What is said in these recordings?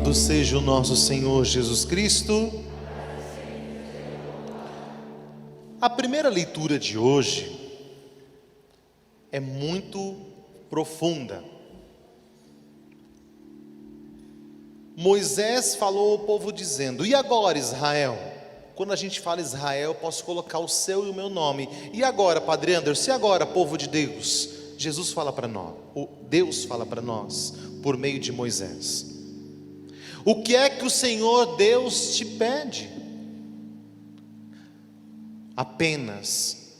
Louvado seja o nosso Senhor Jesus Cristo. A primeira leitura de hoje é muito profunda. Moisés falou ao povo dizendo: e agora, Israel? Quando a gente fala Israel, eu posso colocar o seu e o meu nome. E agora, Padre Anderson? E agora, povo de Deus? Jesus fala para nós, Deus fala para nós, por meio de Moisés. O que é que o Senhor Deus te pede? Apenas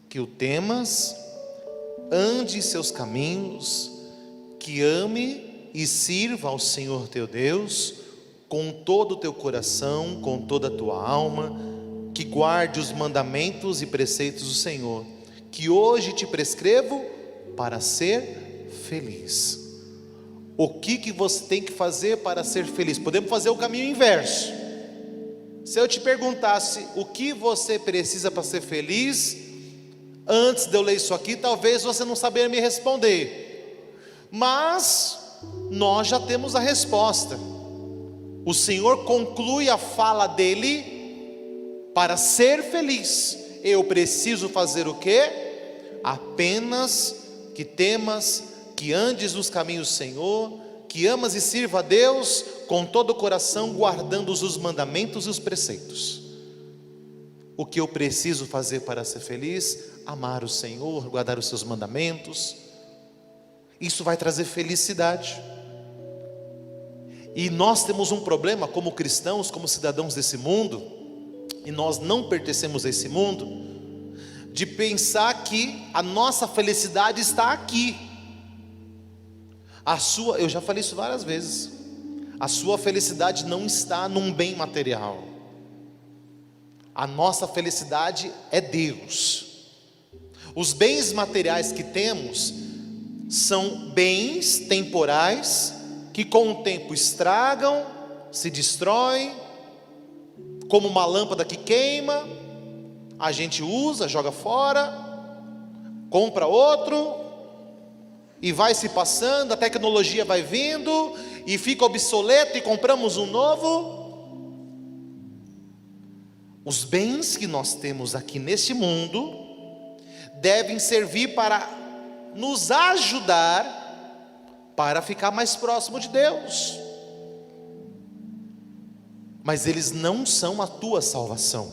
que o temas, ande em seus caminhos, que ame e sirva ao Senhor teu Deus, com todo o teu coração, com toda a tua alma, que guarde os mandamentos e preceitos do Senhor, que hoje te prescrevo para ser feliz. O que você tem que fazer para ser feliz? Podemos fazer o caminho inverso. Se eu te perguntasse o que você precisa para ser feliz, antes de eu ler isso aqui, talvez você não saberia me responder, mas nós já temos a resposta. O Senhor conclui a fala dele: para ser feliz, eu preciso fazer o quê? Apenas que temas, que andes nos caminhos do Senhor, que amas e sirva a Deus com todo o coração, guardando os mandamentos e os preceitos. O que eu preciso fazer para ser feliz? Amar o Senhor, guardar os seus mandamentos. Isso vai trazer felicidade. E nós temos um problema como cristãos, como cidadãos desse mundo, e nós não pertencemos a esse mundo, de pensar que a nossa felicidade está aqui. Eu já falei isso várias vezes, a sua felicidade não está num bem material. A nossa felicidade é Deus. Os bens materiais que temos são bens temporais, que com o tempo estragam, se destroem, como uma lâmpada que queima, a gente usa, joga fora, compra outro, e vai se passando, a tecnologia vai vindo, e fica obsoleto, e compramos um novo. Os bens que nós temos aqui neste mundo, devem servir para nos ajudar, para ficar mais próximo de Deus, mas eles não são a tua salvação.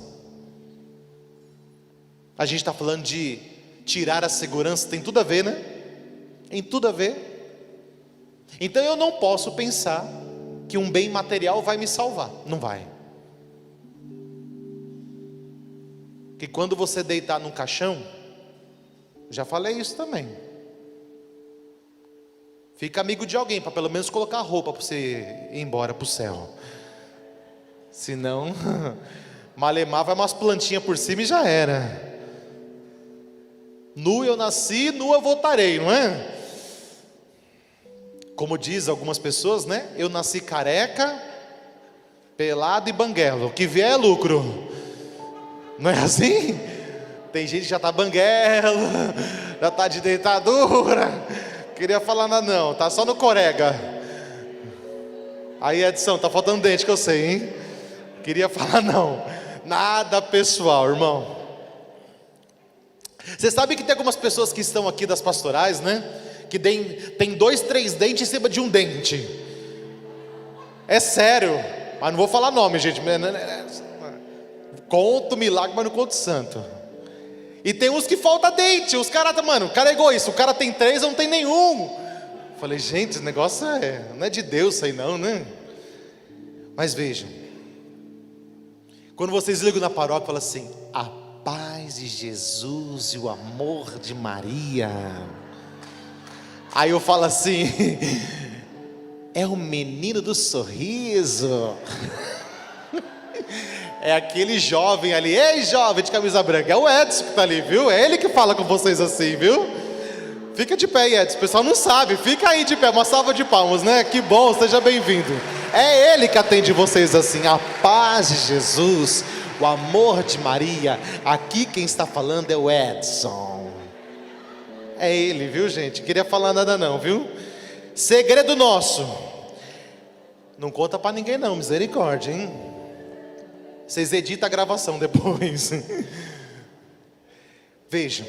A gente está falando de tirar a segurança, tem tudo a ver, né? Tem tudo a ver. Então eu não posso pensar que um bem material vai me salvar, não vai. Que quando você deitar num caixão, já falei isso também, fica amigo de alguém, para pelo menos colocar roupa para você ir embora para o céu. Senão, malemar vai umas plantinhas por cima e já era. Nu eu nasci, nu eu voltarei, não é? Como diz algumas pessoas, né? Eu nasci careca, pelado e banguelo, o que vier é lucro. Não é assim? Tem gente que já está banguelo, já está de deitadura. Queria falar nada não, tá só no corega. Aí Edson, tá faltando dente que eu sei, hein? Queria falar não, nada pessoal, irmão. Você sabe que tem algumas pessoas que estão aqui das pastorais, né? Que tem 2, 3 dentes em cima de um dente. É sério, mas não vou falar nome, gente. Conto milagre, mas não conto santo. E tem uns que falta dente. Os caras, mano, o cara é egoísta. O cara tem 3, eu não tem nenhum. Falei, gente, esse negócio não é de Deus isso aí não, né? Mas vejam, quando vocês ligam na paróquia, fala assim: a paz de Jesus e o amor de Maria. Aí eu falo assim: é o menino do sorriso. É aquele jovem ali, ei jovem de camisa branca, é o Edson que está ali, viu? É ele que fala com vocês assim, viu? Fica de pé aí, Edson, o pessoal não sabe, fica aí de pé, uma salva de palmas, né? Que bom, seja bem-vindo. É ele que atende vocês assim: a paz de Jesus, o amor de Maria. Aqui quem está falando é o Edson. É ele, viu gente? Queria falar nada não, viu? Segredo nosso: Não conta para ninguém não, misericórdia, hein? Vocês editam a gravação depois. Vejam,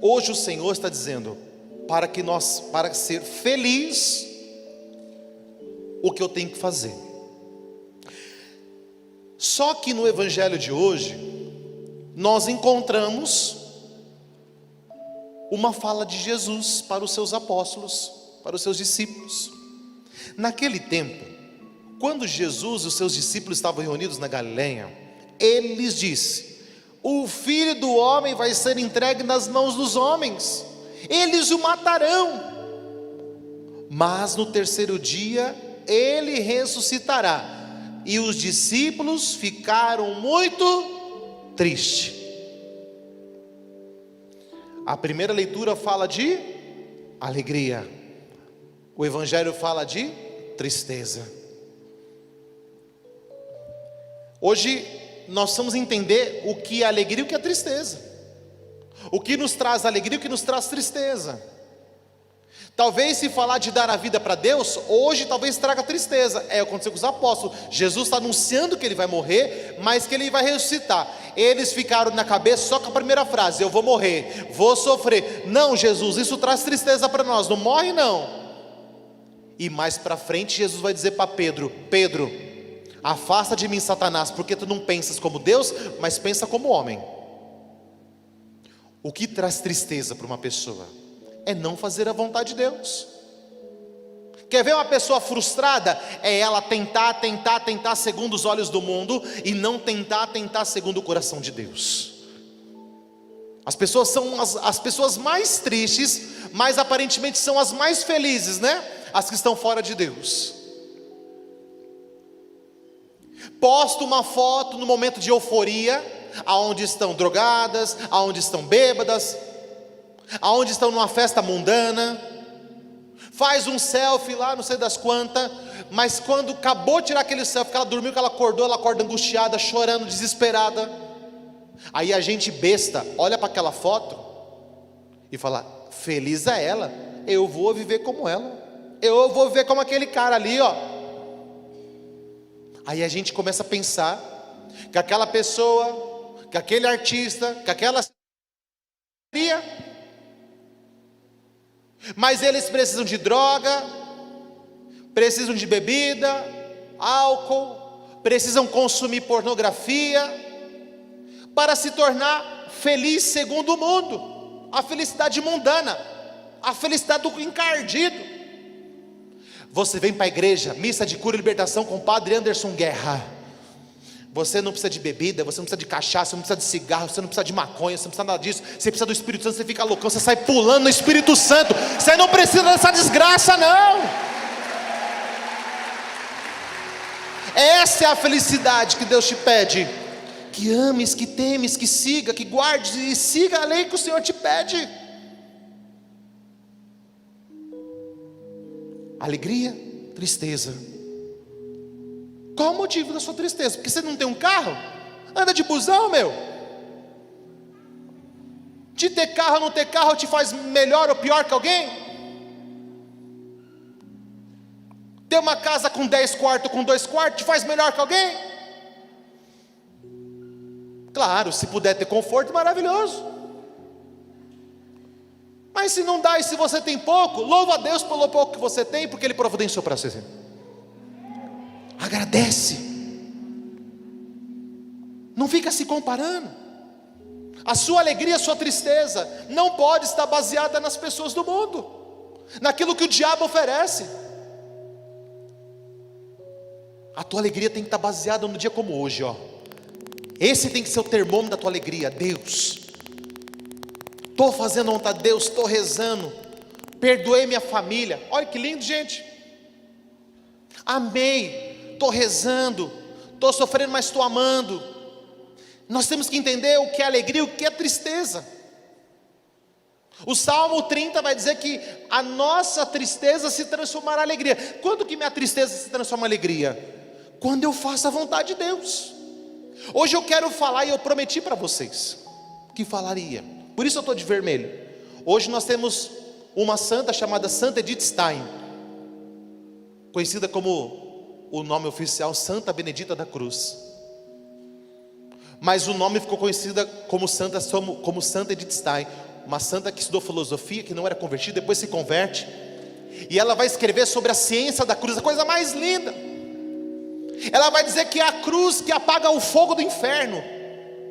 hoje o Senhor está dizendo, para ser feliz, o que eu tenho que fazer. Só que no evangelho de hoje, nós encontramos uma fala de Jesus para os seus apóstolos, para os seus discípulos. Naquele tempo, quando Jesus e os seus discípulos estavam reunidos na Galileia, ele lhes disse: o Filho do Homem vai ser entregue nas mãos dos homens, eles o matarão, mas no terceiro dia ele ressuscitará. E os discípulos ficaram muito tristes. A primeira leitura fala de alegria, o evangelho fala de tristeza. Hoje nós vamos entender o que é alegria e o que é tristeza, o que nos traz alegria e o que nos traz tristeza. Talvez, se falar de dar a vida para Deus, hoje talvez traga tristeza. É o que aconteceu com os apóstolos. Jesus está anunciando que ele vai morrer, mas que ele vai ressuscitar. Eles ficaram na cabeça só com a primeira frase: eu vou morrer, vou sofrer. Não, Jesus, isso traz tristeza para nós, não morre não. E mais para frente Jesus vai dizer para Pedro: Pedro, afasta de mim, Satanás, porque tu não pensas como Deus, mas pensa como homem. O que traz tristeza para uma pessoa é não fazer a vontade de Deus. Quer ver uma pessoa frustrada? É ela tentar segundo os olhos do mundo, e não tentar segundo o coração de Deus. As pessoas são as pessoas mais tristes, mas aparentemente são as mais felizes, né? As que estão fora de Deus. Posta uma foto no momento de euforia, aonde estão drogadas, aonde estão bêbadas, aonde estão numa festa mundana, faz um selfie lá, não sei das quantas, mas quando acabou de tirar aquele selfie, que ela dormiu, que ela acordou, ela acorda angustiada, chorando, desesperada. Aí a gente besta olha para aquela foto e fala: feliz é ela, eu vou viver como ela, eu vou viver como aquele cara ali, ó. Aí a gente começa a pensar que aquela pessoa, que aquele artista, que aquela... Mas eles precisam de droga, precisam de bebida, álcool, precisam consumir pornografia, para se tornar feliz segundo o mundo, a felicidade mundana, a felicidade do encardido. Você vem para a igreja, missa de cura e libertação com o padre Anderson Guerra. Você não precisa de bebida, você não precisa de cachaça, você não precisa de cigarro, você não precisa de maconha, você não precisa nada disso. Você precisa do Espírito Santo, você fica loucão, você sai pulando no Espírito Santo. Você não precisa dessa desgraça, não. Essa é a felicidade que Deus te pede. Que ames, que temes, que siga, que guardes e siga a lei que o Senhor te pede. Alegria, tristeza. Qual o motivo da sua tristeza? Porque você não tem um carro? Anda de busão, meu. De ter carro ou não ter carro te faz melhor ou pior que alguém? Ter uma casa com 10 quartos, com 2 quartos, te faz melhor que alguém? Claro, se puder ter conforto, maravilhoso. Mas se não dá, e se você tem pouco, louva a Deus pelo pouco que você tem, porque Ele providenciou para você. Agradece. Não fica se comparando. A sua alegria, a sua tristeza não pode estar baseada nas pessoas do mundo, naquilo que o diabo oferece. A tua alegria tem que estar baseada no dia como hoje, ó. Esse tem que ser o termômetro da tua alegria. Deus, estou fazendo a vontade de Deus, estou rezando, perdoei minha família. Olha que lindo, gente. Amei, estou rezando, estou sofrendo, mas estou amando. Nós temos que entender o que é alegria e o que é tristeza. O Salmo 30 vai dizer que a nossa tristeza se transformará em alegria. Quando que minha tristeza se transforma em alegria? Quando eu faço a vontade de Deus. Hoje eu quero falar, e eu prometi para vocês que falaria, por isso eu estou de vermelho. Hoje nós temos uma santa chamada Santa Edith Stein. conhecida como o nome oficial Santa Benedita da Cruz, mas o nome ficou conhecida como Santa Edith Stein, uma santa que estudou filosofia, que não era convertida, depois se converte, e ela vai escrever sobre a ciência da cruz, a coisa mais linda. Ela vai dizer que é a cruz que apaga o fogo do inferno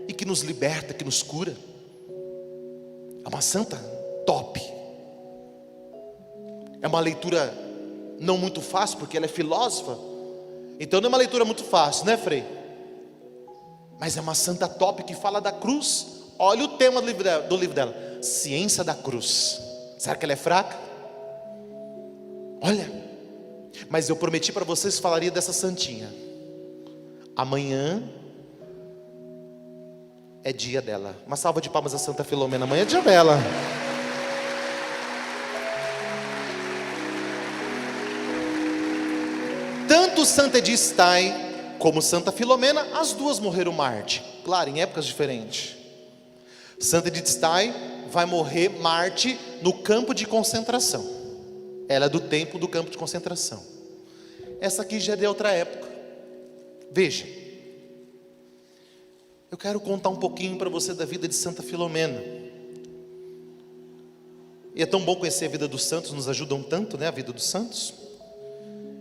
e que nos liberta, que nos cura. É uma santa top. É uma leitura não muito fácil, porque ela é filósofa, então não é uma leitura muito fácil, né, Frei? Mas é uma santa top que fala da cruz. Olha o tema do livro dela: Ciência da Cruz. Será que ela é fraca? Olha, mas eu prometi para vocês que falaria dessa santinha. Amanhã é dia dela. Uma salva de palmas a Santa Filomena. Amanhã é dia dela. Tanto Santa Edith Stein como Santa Filomena, as duas morreram Marte, claro, em épocas diferentes. Santa Edith Stein vai morrer Marte no campo de concentração. Ela é do tempo do campo de concentração. Essa aqui já é de outra época. Veja, eu quero contar um pouquinho para você da vida de Santa Filomena. E é tão bom conhecer a vida dos santos, nos ajudam tanto, né, a vida dos santos.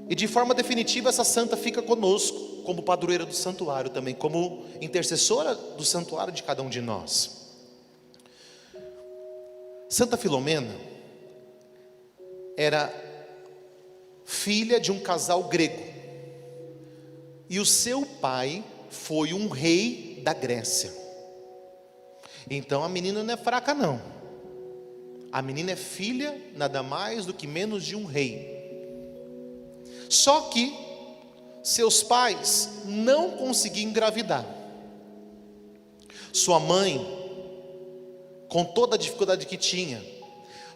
E de forma definitiva essa santa fica conosco, como padroeira do santuário também, como intercessora do santuário de cada um de nós. Santa Filomena era filha de um casal grego, e o seu pai foi um rei da Grécia. Então a menina não é fraca não. A menina é filha nada mais do que menos de um rei. Só que seus pais não conseguiam engravidar. Sua mãe, com toda a dificuldade que tinha,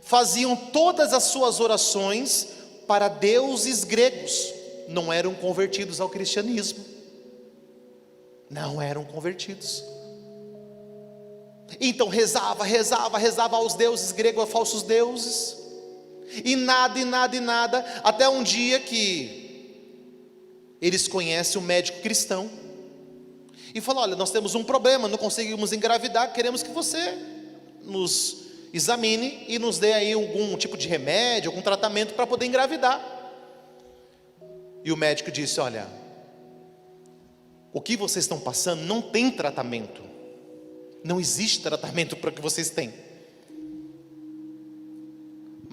faziam todas as suas orações para deuses gregos. Não eram convertidos ao cristianismo. Não eram convertidos. Então rezava aos deuses gregos, a falsos deuses. E nada, até um dia que eles conhecem um médico cristão e falam: olha, nós temos um problema, não conseguimos engravidar, queremos que você nos examine e nos dê aí algum tipo de remédio, algum tratamento para poder engravidar. E o médico disse: olha, o que vocês estão passando não tem tratamento, não existe tratamento para o que vocês têm,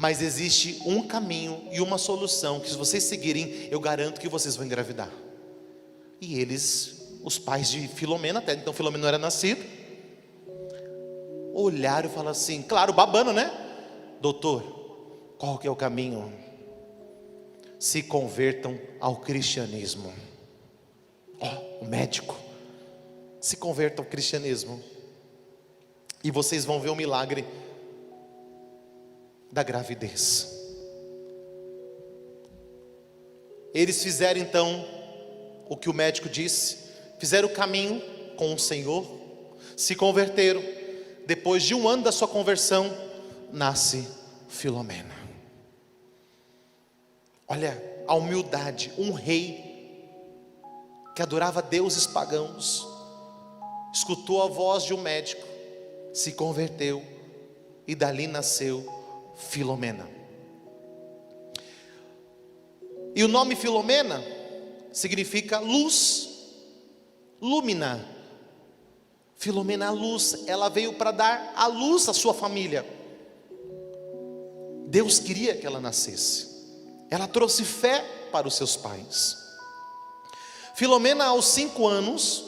mas existe um caminho e uma solução que, se vocês seguirem, eu garanto que vocês vão engravidar. E eles, os pais de Filomena, até então Filomena não era nascido, olharam e falaram assim, claro, babando, né? Doutor, qual que é o caminho? Se convertam ao cristianismo. O médico, se convertam ao cristianismo e vocês vão ver o milagre da gravidez. Eles fizeram então o que o médico disse, fizeram o caminho com o Senhor, se converteram. Depois de 1 ano da sua conversão, nasce Filomena. Olha a humildade, um rei que adorava deuses pagãos, escutou a voz de um médico, se converteu e dali nasceu Filomena. E o nome Filomena significa luz, lúmina. Filomena é a luz, ela veio para dar a luz à sua família. Deus queria que ela nascesse. Ela trouxe fé para os seus pais. Filomena, aos 5 anos,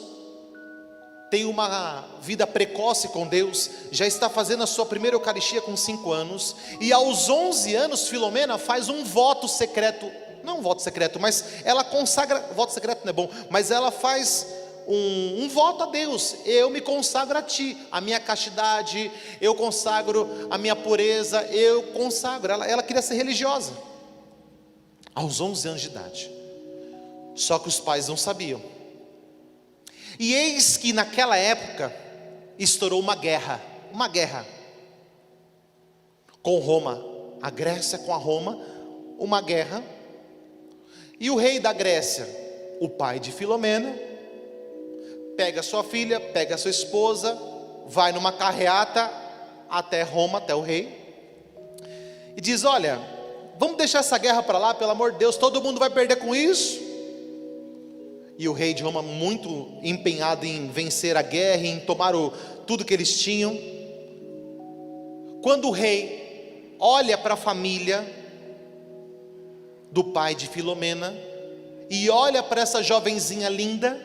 tem uma vida precoce com Deus, já está fazendo a sua primeira Eucaristia com 5 anos, e aos 11 anos, Filomena faz um voto secreto, não um voto secreto, mas ela consagra, voto secreto não é bom, mas ela faz um voto a Deus: eu me consagro a Ti, a minha castidade, eu consagro a minha pureza, eu consagro, ela queria ser religiosa, aos 11 anos de idade, só que os pais não sabiam. E eis que naquela época estourou uma guerra com Roma, a Grécia com a Roma, uma guerra. E o rei da Grécia, o pai de Filomena, pega sua filha, pega sua esposa, vai numa carreata até Roma, até o rei, e diz: olha, vamos deixar essa guerra para lá, pelo amor de Deus, todo mundo vai perder com isso. E o rei de Roma, muito empenhado em vencer a guerra, em tomar tudo que eles tinham. Quando o rei olha para a família do pai de Filomena e olha para essa jovenzinha linda,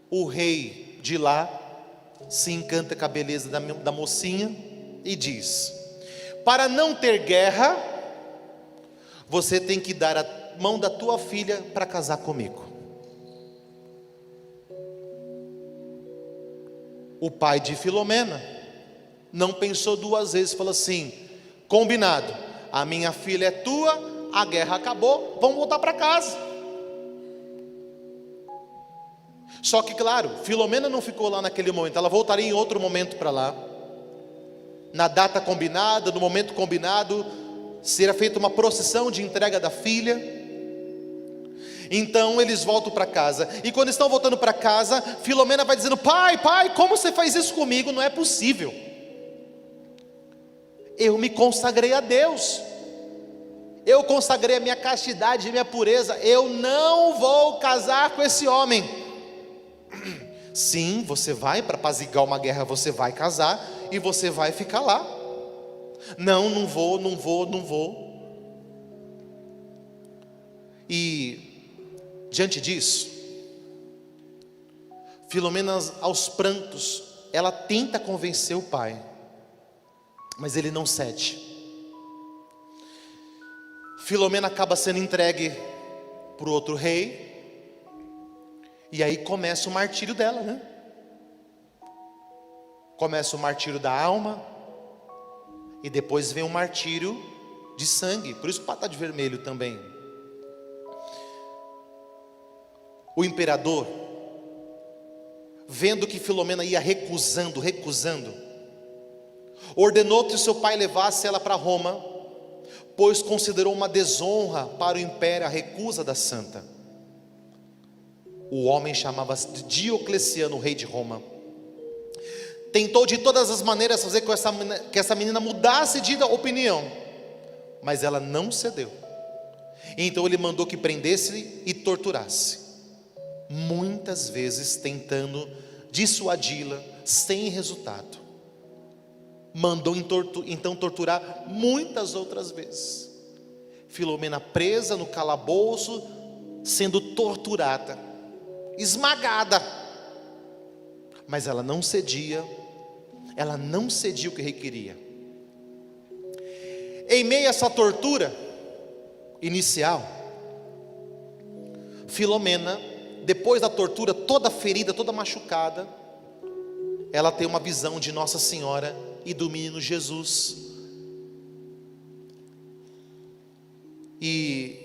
o rei de lá se encanta com a beleza da mocinha e diz: para não ter guerra, você tem que dar a mão da tua filha para casar comigo. O pai de Filomena não pensou duas vezes, falou assim: combinado, a minha filha é tua, a guerra acabou, vamos voltar para casa. Só que claro, Filomena não ficou lá naquele momento, ela voltaria em outro momento para lá, na data combinada, no momento combinado, será feita uma procissão de entrega da filha. Então eles voltam para casa, e quando estão voltando para casa, Filomena vai dizendo: pai, como você faz isso comigo? Não é possível, eu me consagrei a Deus, eu consagrei a minha castidade, a minha pureza, eu não vou casar com esse homem. Sim, você vai, para apaziguar uma guerra, você vai casar, e você vai ficar lá. Não vou. E diante disso, Filomena, aos prantos, ela tenta convencer o pai, mas ele não cede. Filomena acaba sendo entregue para o outro rei, e aí começa o martírio dela, né? Começa o martírio da alma, e depois vem o martírio de sangue, por isso o pato está de vermelho também. O imperador, vendo que Filomena ia recusando, ordenou que o seu pai levasse ela para Roma, pois considerou uma desonra para o império a recusa da santa. O homem chamava-se Diocleciano, rei de Roma. Tentou de todas as maneiras fazer com que essa menina mudasse de opinião, mas ela não cedeu. Então ele mandou que prendesse e torturasse, muitas vezes tentando dissuadi-la, sem resultado. Mandou então torturar muitas outras vezes. Filomena presa no calabouço, sendo torturada, esmagada, mas ela não cedia o que o rei queria. Em meio a essa tortura inicial, Filomena, depois da tortura, toda ferida, toda machucada, ela tem uma visão de Nossa Senhora e do menino Jesus. E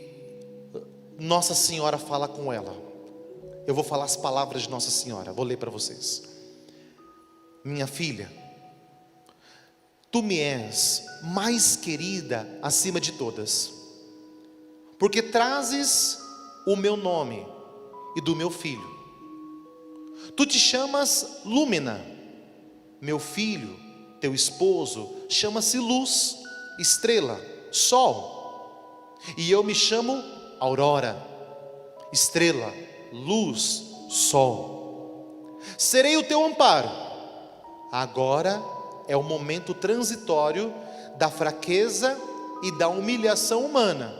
Nossa Senhora fala com ela. Eu vou falar as palavras de Nossa Senhora, vou ler para vocês. Minha filha, tu me és mais querida acima de todas, porque trazes o meu nome e do meu filho. Tu te chamas Lúmina, meu filho, teu esposo, chama-se Luz, Estrela, Sol, e eu me chamo Aurora, Estrela, Luz, Sol. Serei o teu amparo. Agora é o momento transitório da fraqueza e da humilhação humana.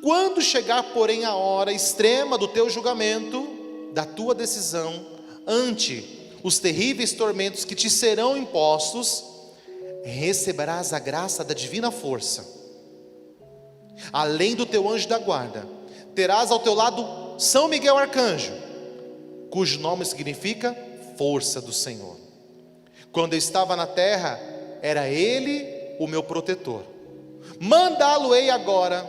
Quando chegar, porém, a hora extrema do teu julgamento, da tua decisão, ante os terríveis tormentos que te serão impostos, receberás a graça da divina força. Além do teu anjo da guarda, terás ao teu lado São Miguel Arcanjo, cujo nome significa força do Senhor. Quando eu estava na terra, era ele o meu protetor. Mandá-lo-ei agora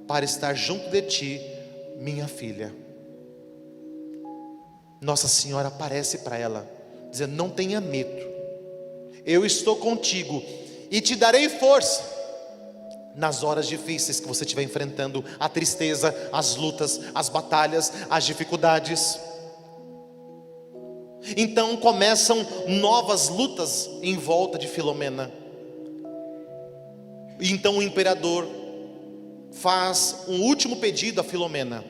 para estar junto de ti, minha filha. Nossa Senhora aparece para ela, dizendo: não tenha medo, eu estou contigo e te darei força. nas horas difíceis que você estiver enfrentando, a tristeza, as lutas, as batalhas, as dificuldades. Então começam novas lutas em volta de Filomena. E então o imperador faz um último pedido a Filomena,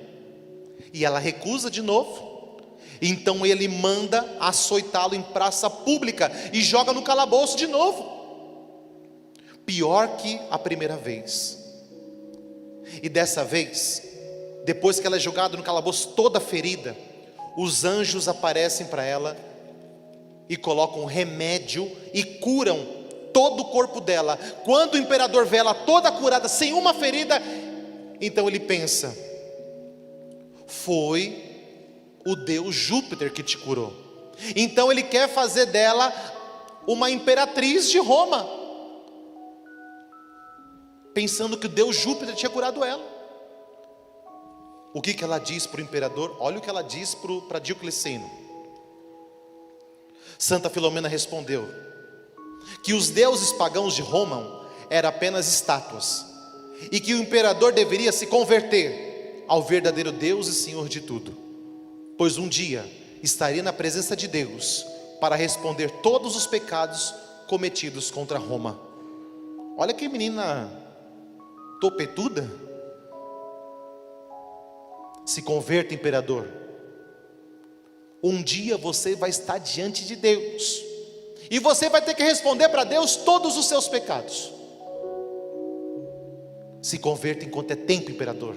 e ela recusa de novo. Então ele manda açoitá-lo em praça pública e joga no calabouço de novo, pior que a primeira vez. E dessa vez, depois que ela é jogada no calabouço toda ferida, os anjos aparecem para ela e colocam remédio e curam todo o corpo dela. Quando o imperador vê ela toda curada, sem uma ferida, então ele pensa: foi o deus Júpiter que te curou. Então ele quer fazer dela uma imperatriz de Roma, pensando que o deus Júpiter tinha curado ela. O que ela diz para o imperador? Olha o que ela diz para Diocleciano. Santa Filomena respondeu que os deuses pagãos de Roma eram apenas estátuas, e que o imperador deveria se converter ao verdadeiro Deus e Senhor de tudo, pois um dia estaria na presença de Deus para responder todos os pecados cometidos contra Roma. Olha que menina topetuda. Se converta, imperador. Um dia você vai estar diante de Deus, e você vai ter que responder para Deus todos os seus pecados. Se converta enquanto é tempo, imperador.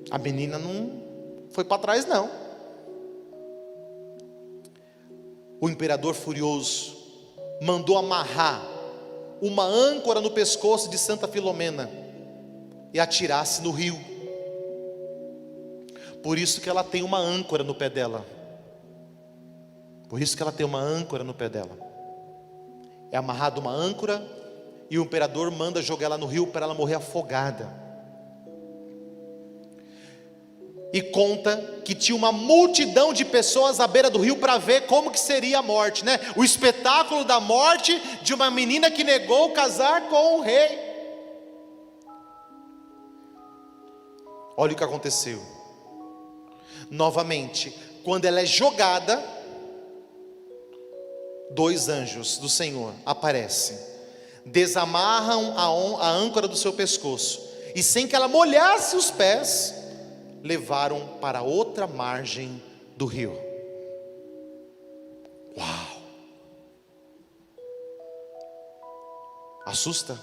A menina não foi para trás não. O imperador, furioso, mandou amarrar uma âncora no pescoço de Santa Filomena e atirasse no rio. Por isso que ela tem uma âncora no pé dela. Por isso que ela tem uma âncora no pé dela. É amarrada uma âncora, e o imperador manda jogar ela no rio para ela morrer afogada. E conta que tinha uma multidão de pessoas à beira do rio para ver como que seria a morte, né? O espetáculo da morte de uma menina que negou casar com o rei. Olha o que aconteceu. Novamente, quando ela é jogada, dois anjos do Senhor aparecem, desamarram a âncora do seu pescoço, e sem que ela molhasse os pés, levaram para outra margem do rio. Uau! Assusta?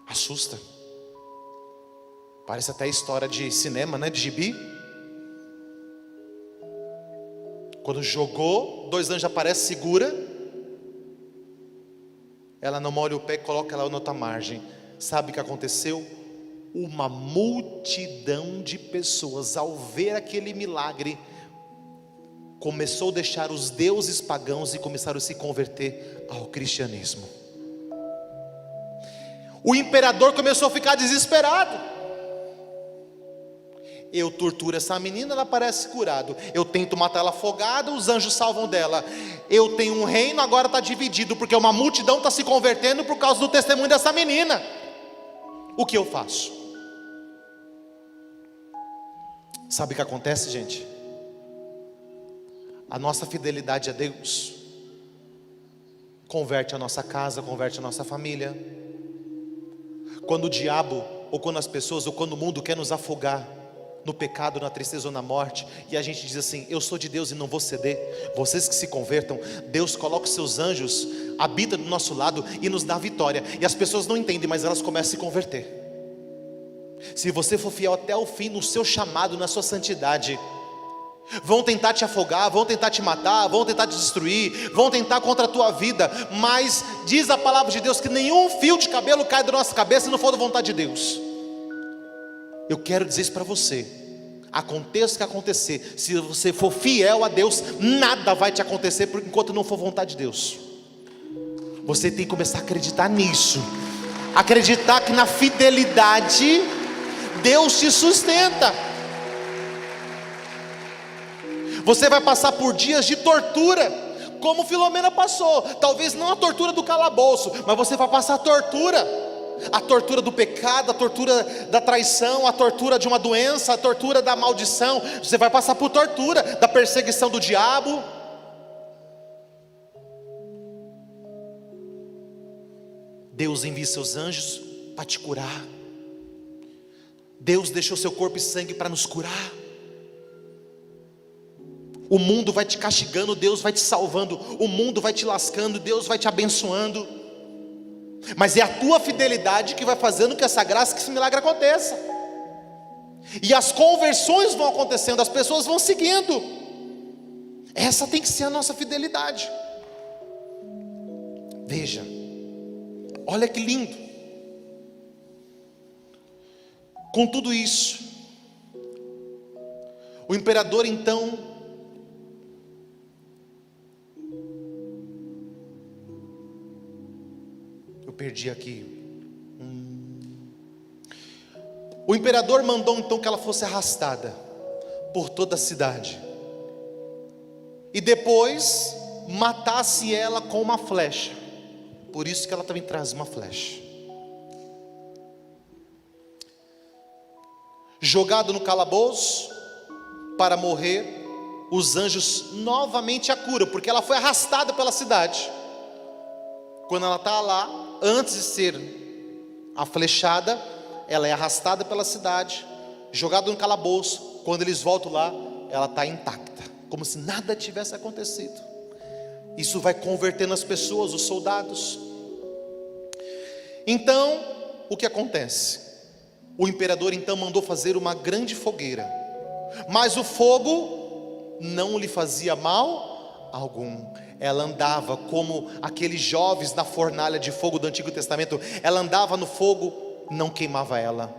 Assusta. Parece até história de cinema, né? De gibi. Quando jogou, dois anjos aparecem, segura. Ela não molha o pé e coloca ela na outra margem. Sabe o que aconteceu? Uma multidão de pessoas, ao ver aquele milagre, começou a deixar os deuses pagãos e começaram a se converter ao cristianismo. O imperador começou a ficar desesperado. Eu torturo essa menina, ela parece curada. Eu tento matar ela afogada, os anjos salvam dela. Eu tenho um reino, agora está dividido, porque uma multidão está se convertendo por causa do testemunho dessa menina. O que eu faço? Sabe o que acontece, gente? A nossa fidelidade a Deus converte a nossa casa, converte a nossa família. Quando o diabo, ou quando as pessoas, ou quando o mundo quer nos afogar no pecado, na tristeza ou na morte, e a gente diz assim: eu sou de Deus e não vou ceder. Vocês que se convertam, Deus coloca os seus anjos, habita do nosso lado e nos dá vitória. E as pessoas não entendem, mas elas começam a se converter. Se você for fiel até o fim no seu chamado, na sua santidade, vão tentar te afogar, vão tentar te matar, vão tentar te destruir, vão tentar contra a tua vida, mas diz a palavra de Deus que nenhum fio de cabelo cai da nossa cabeça se não for da vontade de Deus. Eu quero dizer isso para você: aconteça o que acontecer, se você for fiel a Deus, nada vai te acontecer enquanto não for vontade de Deus. Você tem que começar a acreditar nisso, acreditar que na fidelidade Deus te sustenta. Você vai passar por dias de tortura, como Filomena passou. Talvez não a tortura do calabouço, mas você vai passar a tortura do pecado, a tortura da traição, a tortura de uma doença, a tortura da maldição. Você vai passar por tortura da perseguição do diabo. Deus envia seus anjos para te curar. Deus deixou seu corpo e sangue para nos curar. O mundo vai te castigando, Deus vai te salvando. O mundo vai te lascando, Deus vai te abençoando. Mas é a tua fidelidade que vai fazendo que essa graça, que esse milagre aconteça. E as conversões vão acontecendo, as pessoas vão seguindo. Essa tem que ser a nossa fidelidade. Veja, olha que lindo. Com tudo isso, o imperador então perdi aqui. O imperador mandou então que ela fosse arrastada por toda a cidade, e depois matasse ela com uma flecha. Por isso que ela também traz uma flecha. Jogado no calabouço para morrer, os anjos novamente a curam, porque ela foi arrastada pela cidade. Quando ela está lá, antes de ser aflechada, ela é arrastada pela cidade, jogada no calabouço. Quando eles voltam lá, ela está intacta, como se nada tivesse acontecido. Isso vai convertendo as pessoas, os soldados. Então, o que acontece? O imperador então mandou fazer uma grande fogueira, mas o fogo não lhe fazia mal algum. Ela andava como aqueles jovens na fornalha de fogo do Antigo Testamento. Ela andava no fogo, não queimava ela.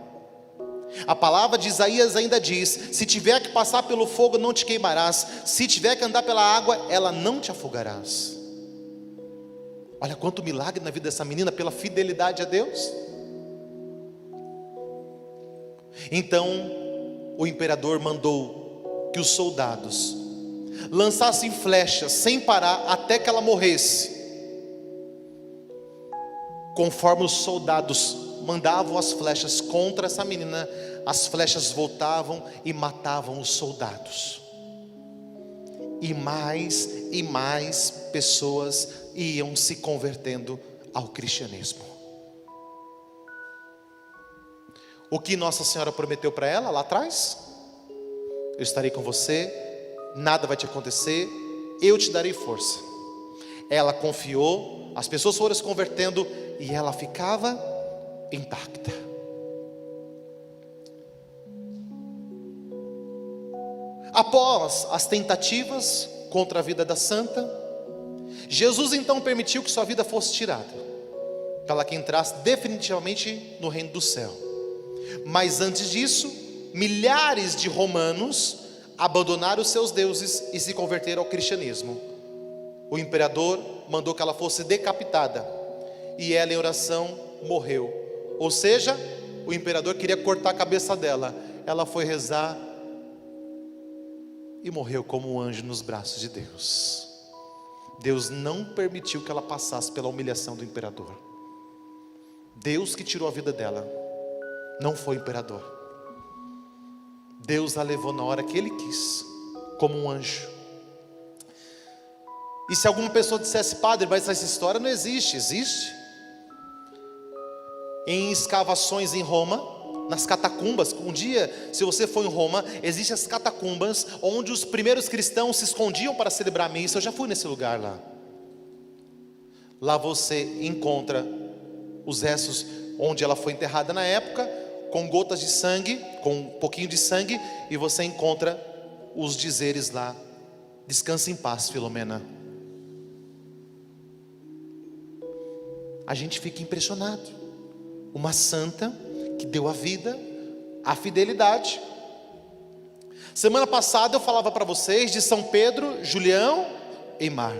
A palavra de Isaías ainda diz: se tiver que passar pelo fogo, não te queimarás. Se tiver que andar pela água, ela não te afogarás. Olha quanto milagre na vida dessa menina, pela fidelidade a Deus. Então o imperador mandou que os soldados lançassem flechas sem parar até que ela morresse. Conforme os soldados mandavam as flechas contra essa menina, as flechas voltavam e matavam os soldados. E mais pessoas iam se convertendo ao cristianismo. O que Nossa Senhora prometeu para ela lá atrás? Eu estarei com você, nada vai te acontecer, eu te darei força. Ela confiou, as pessoas foram se convertendo e ela ficava intacta. Após as tentativas contra a vida da santa, Jesus então permitiu que sua vida fosse tirada, para ela que entrasse definitivamente no reino do céu. Mas antes disso, milhares de romanos abandonaram os seus deuses e se converteram ao cristianismo. O imperador mandou que ela fosse decapitada, e ela em oração morreu. Ou seja, o imperador queria cortar a cabeça dela. Ela foi rezar e morreu como um anjo nos braços de Deus. Deus não permitiu que ela passasse pela humilhação do imperador. Deus que tirou a vida dela, não foi o imperador. Deus a levou na hora que Ele quis, como um anjo. E se alguma pessoa dissesse: padre, mas essa história não existe. Existe. Em escavações em Roma, nas catacumbas, um dia, se você for em Roma, existem as catacumbas onde os primeiros cristãos se escondiam para celebrar a missa. Eu já fui nesse lugar lá. Lá você encontra os restos onde ela foi enterrada na época, com gotas de sangue, com um pouquinho de sangue, e você encontra os dizeres lá: descansa em paz, Filomena. A gente fica impressionado. Uma santa que deu a vida, a fidelidade. Semana passada eu falava para vocês de São Pedro, Julião e Mar,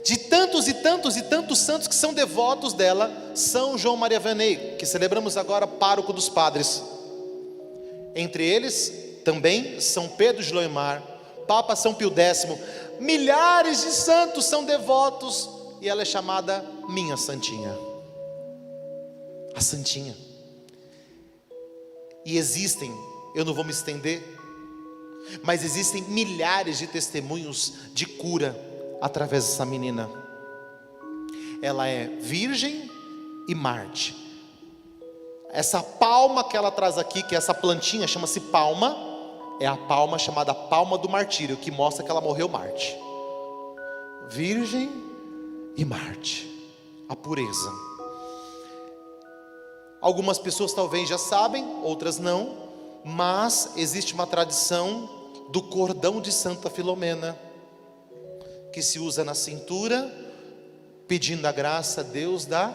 de tantos e tantos e tantos santos que são devotos dela. São João Maria Vianney, que celebramos agora, pároco dos padres. Entre eles também São Pedro, Julião e Mar, Papa São Pio X, milhares de santos são devotos, e ela é chamada minha santinha, a santinha. E existem, eu não vou me estender, mas existem milhares de testemunhos de cura através dessa menina. Ela é virgem e Marte. Essa palma que ela traz aqui, que é essa plantinha, chama-se palma, é a palma chamada palma do martírio, que mostra que ela morreu Marte. Virgem e Marte, a pureza. Algumas pessoas talvez já sabem, outras não, mas existe uma tradição do cordão de Santa Filomena, que se usa na cintura, pedindo a graça a Deus da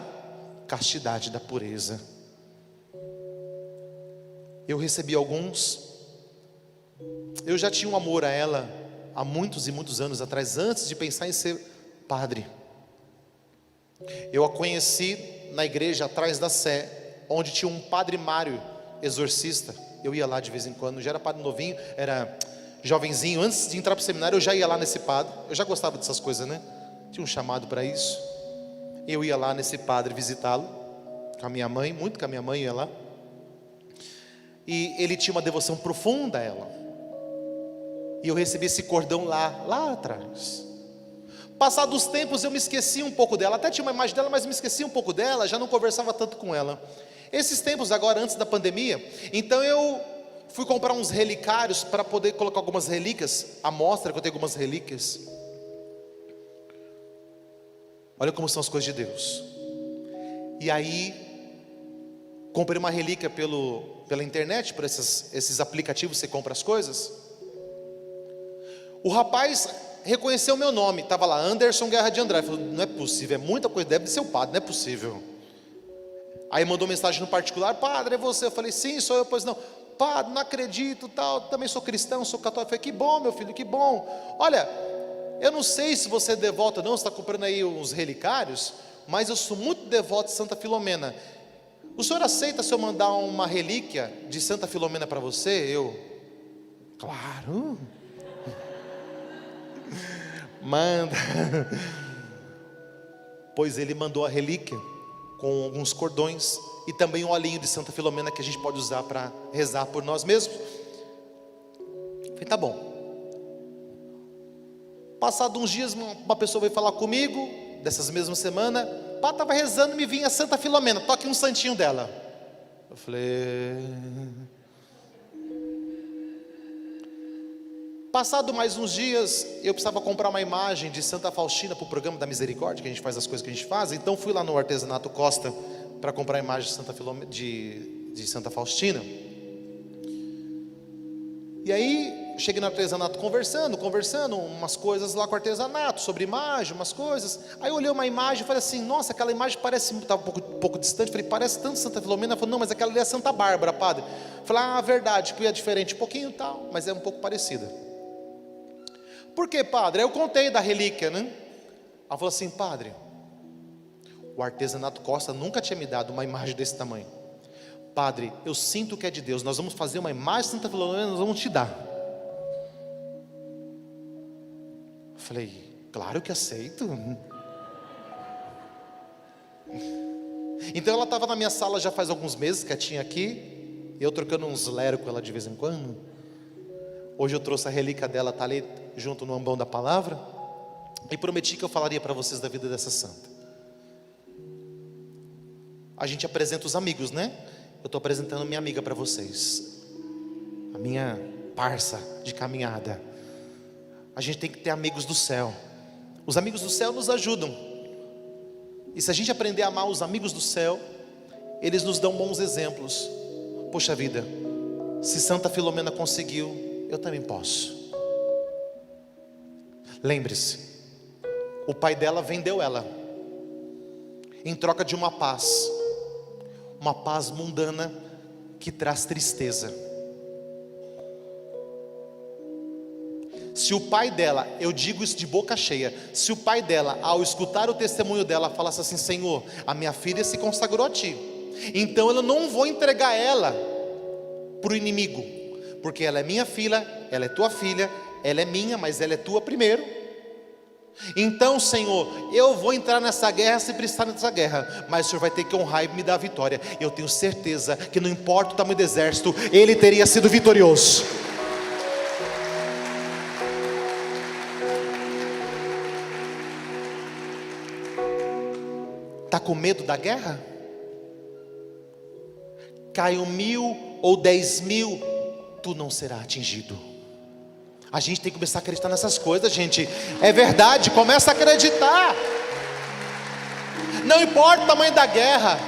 castidade, da pureza. Eu recebi alguns, eu já tinha um amor a ela há muitos e muitos anos atrás, antes de pensar em ser padre. Eu a conheci na igreja atrás da Sé, onde tinha um padre Mário, exorcista. Eu ia lá de vez em quando, já era padre novinho, era jovenzinho, antes de entrar para o seminário eu já ia lá nesse padre. Eu já gostava dessas coisas, né? Tinha um chamado para isso. Eu ia lá nesse padre visitá-lo, com a minha mãe, muito com a minha mãe ia lá. E ele tinha uma devoção profunda a ela. E eu recebi esse cordão lá atrás. Passados os tempos eu me esqueci um pouco dela, até tinha uma imagem dela, mas me esqueci um pouco dela, já não conversava tanto com ela. Esses tempos agora, antes da pandemia, então eu fui comprar uns relicários para poder colocar algumas relíquias, a mostra que eu tenho algumas relíquias. Olha como são as coisas de Deus. E aí, comprei uma relíquia pela internet, por esses aplicativos que você compra as coisas. O rapaz reconheceu o meu nome, estava lá, Anderson Guerra de Andrade. Falou, não é possível, é muita coisa, deve ser o padre, não é possível. Aí mandou mensagem no particular, padre, é você? Eu falei, sim, sou eu. Pois não, padre, não acredito, tal, também sou cristão, sou católico. Eu falei, que bom, meu filho, que bom. Olha, eu não sei se você é devoto ou não, você está comprando aí uns relicários, mas eu sou muito devoto de Santa Filomena. O senhor aceita se eu mandar uma relíquia de Santa Filomena para você? Eu, claro. Manda. Pois ele mandou a relíquia com alguns cordões e também um olhinho de Santa Filomena que a gente pode usar para rezar por nós mesmos. Falei, tá bom. Passado uns dias, uma pessoa veio falar comigo, dessas mesmas semanas, pá, estava rezando e me vinha Santa Filomena, toque um santinho dela. Eu falei... Passado mais uns dias, eu precisava comprar uma imagem de Santa Faustina para o programa da Misericórdia, que a gente faz as coisas que a gente faz. Então fui lá no Artesanato Costa para comprar a imagem de Santa de Santa Faustina. E aí cheguei no artesanato conversando umas coisas lá com o artesanato, sobre imagem, umas coisas. Aí eu olhei uma imagem e falei assim, nossa, aquela imagem parece, estava um pouco distante, falei, parece tanto Santa Filomena. Ela falou, não, mas aquela ali é Santa Bárbara, padre. Falei, ah, verdade, tipo, é diferente um pouquinho e tal, mas é um pouco parecida. Por que, padre? Aí eu contei da relíquia, né? Ela falou assim, padre, o artesanato Costa nunca tinha me dado uma imagem desse tamanho. Padre, eu sinto que é de Deus, nós vamos fazer uma imagem de Santa Filomena, nós vamos te dar. Eu falei, claro que aceito. Então ela estava na minha sala já faz alguns meses, quietinha aqui, eu trocando uns lero com ela de vez em quando. Hoje eu trouxe a relíquia dela, está ali junto no ambão da palavra, e prometi que eu falaria para vocês da vida dessa santa. A gente apresenta os amigos, né? Eu estou apresentando minha amiga para vocês, a minha parça de caminhada. A gente tem que ter amigos do céu. Os amigos do céu nos ajudam. E se a gente aprender a amar os amigos do céu, eles nos dão bons exemplos. Poxa vida, se Santa Filomena conseguiu, eu também posso. Lembre-se, o pai dela vendeu ela em troca de uma paz mundana que traz tristeza. Se o pai dela, eu digo isso de boca cheia, se o pai dela, ao escutar o testemunho dela, falasse assim, Senhor, a minha filha se consagrou a ti, então eu não vou entregar ela para o inimigo, porque ela é minha filha, ela é tua filha, ela é minha, mas ela é tua primeiro. Então, Senhor, eu vou entrar nessa guerra se precisar nessa guerra, mas o Senhor vai ter que honrar e me dar a vitória. Eu tenho certeza que não importa o tamanho do exército, ele teria sido vitorioso. Está com medo da guerra? Caiam 1000 ou 10.000, tu não será atingido. A gente tem que começar a acreditar nessas coisas, gente. É verdade, começa a acreditar. Não importa o tamanho da guerra,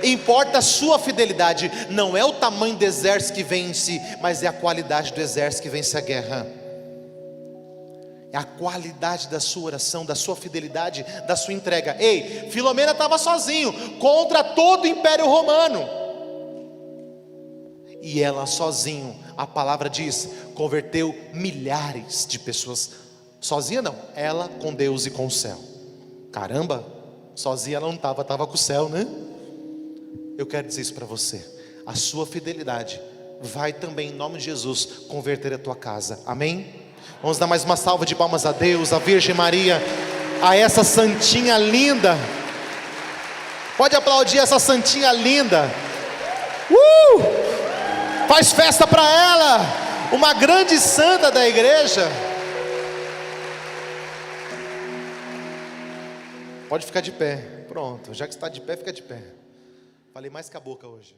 importa a sua fidelidade. Não é o tamanho do exército que vence, mas é a qualidade do exército que vence a guerra. É a qualidade da sua oração, da sua fidelidade, da sua entrega. Ei, Filomena estava sozinho contra todo o Império Romano. E ela sozinho, a palavra diz, converteu milhares de pessoas. Sozinha não, ela com Deus e com o céu. Caramba, sozinha ela não estava com o céu, né? Eu quero dizer isso para você. A sua fidelidade vai também, em nome de Jesus, converter a tua casa. Amém? Vamos dar mais uma salva de palmas a Deus, a Virgem Maria, a essa santinha linda. Pode aplaudir essa santinha linda. Faz festa para ela, uma grande santa da igreja. Pode ficar de pé. Pronto, já que está de pé, fica de pé. Falei mais que a boca hoje.